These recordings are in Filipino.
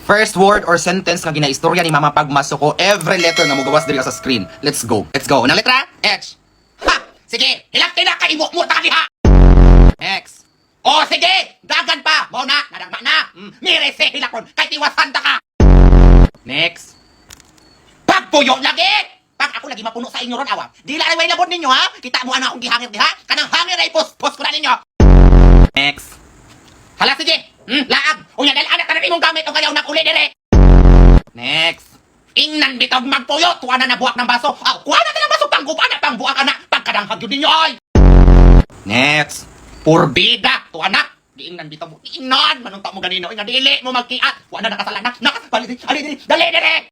First word or sentence nga ginaistorya ni Mama Pagmaso ko, every letter nga mugawas diri sa screen. Let's go. Let's go. Unang letra? H. Ha! Sige, hilakti na kay mo ta diha. X. O sige, dagan pa. Mo na, nadagma na. Mire se hilakon kay tiwasan ta ka. Next. Pagpuyo lagi. Pag ako lagi mapuno sa inyo ron awa. Dila ay way labod ninyo ha. Kita mo ana akong gihangir diha. Kanang hangir ay pos ko na ninyo. Next. Hala sige. Laag. Unya dahil anak ka na imong gamit o kayaw na uli dire. Next. Ingnan bitog magpuyo. Tuwa na nabuak ng baso. Aw, kuha na ng baso. Panggupa na pangbuak ka na. Pagkadanghag yun ninyo ay. Next. Purbida. Tuwa na. Giingnan bitog mo. Ingnan. Manong mo ganino. Ingnan dili mo magkiat. Kuha na nakasalanak. Nakapaliti. Ali dire.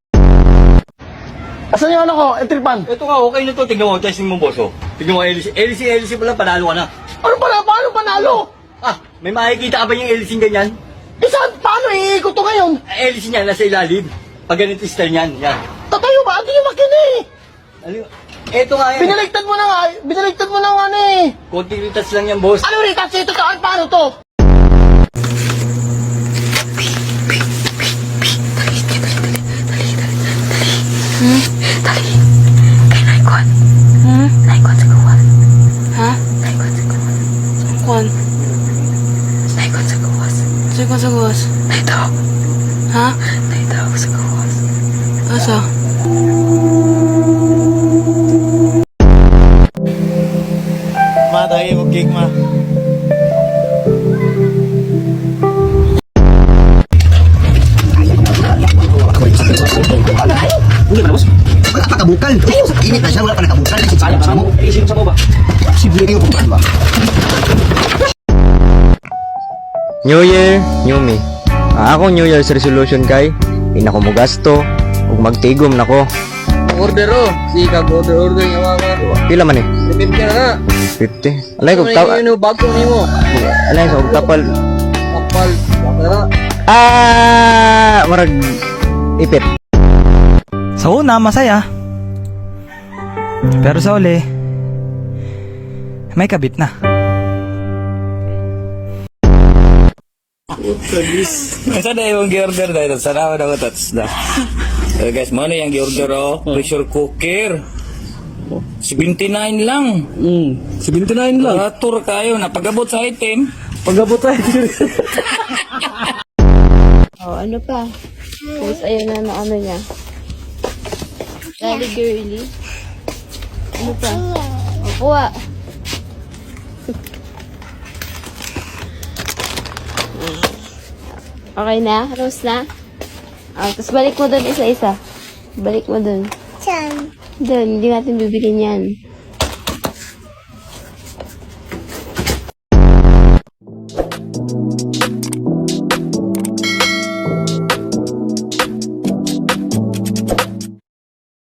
Asan yung ano ko? Entripan. Ito nga, okay na to. Tignan mo, testing mo, boss. Oh. Tignan mo, LC pala, panalo ka na. Ano pala? Paano panalo? Ah, may makikita ka ba yung LC ganyan? Saan? Paano iikot to ngayon? LC niya, nasa ilalim. Pag ganito style niyan, yan. Tatayo ba? Hindi yung makina eh. Ano yun? Ito nga yan. Binaligtad mo na nga. Binaligtad mo na nga ano eh. Konting ritas lang yan, boss. Ano rin? Kasi ito saan? Paano to? Dali. Kay naikon. Naikon sa gawas. Ha? Naikon sa gawas. Saan? Naikon sa gawas. Naikon sa gawas? Naitaw. Ha? Naitaw sa gawas. Asa? Ma, tayo mag-cake ma. Hindi ba, boss? Wala pa kabukal. Ayaw, sa init na siya, wala pa nakabukal. Sayang sa mo. Isip sa mo ba? Posible kayo pupuntahan ba? New Year, new me. Ako New Year's resolution kay di na ko mogasto ug magtigom nako. Order si order nga mga Pila man eh? 50 na na. 50. Alay ko tapal. Ano bago nimo? Alay ko tapal. Kapal. Marag ipit. Sa una, masaya. Pero sa uli, may kabit na. Masa na yung gi-order na ito? Sana ako nakatats na. So guys, mana yung gi-order pressure cooker. 79 lang. 79 lang. Ratur kayo na pag-abot sa item. Pag-abot tayo. Oh, ano pa? Tapos ayun na ano niya. Dali girly. Ano pa? O, kuha. Okay na? Rose na? Tapos balik mo dun isa-isa. Balik mo dun. Saan? Dun, hindi natin bibigyan yan.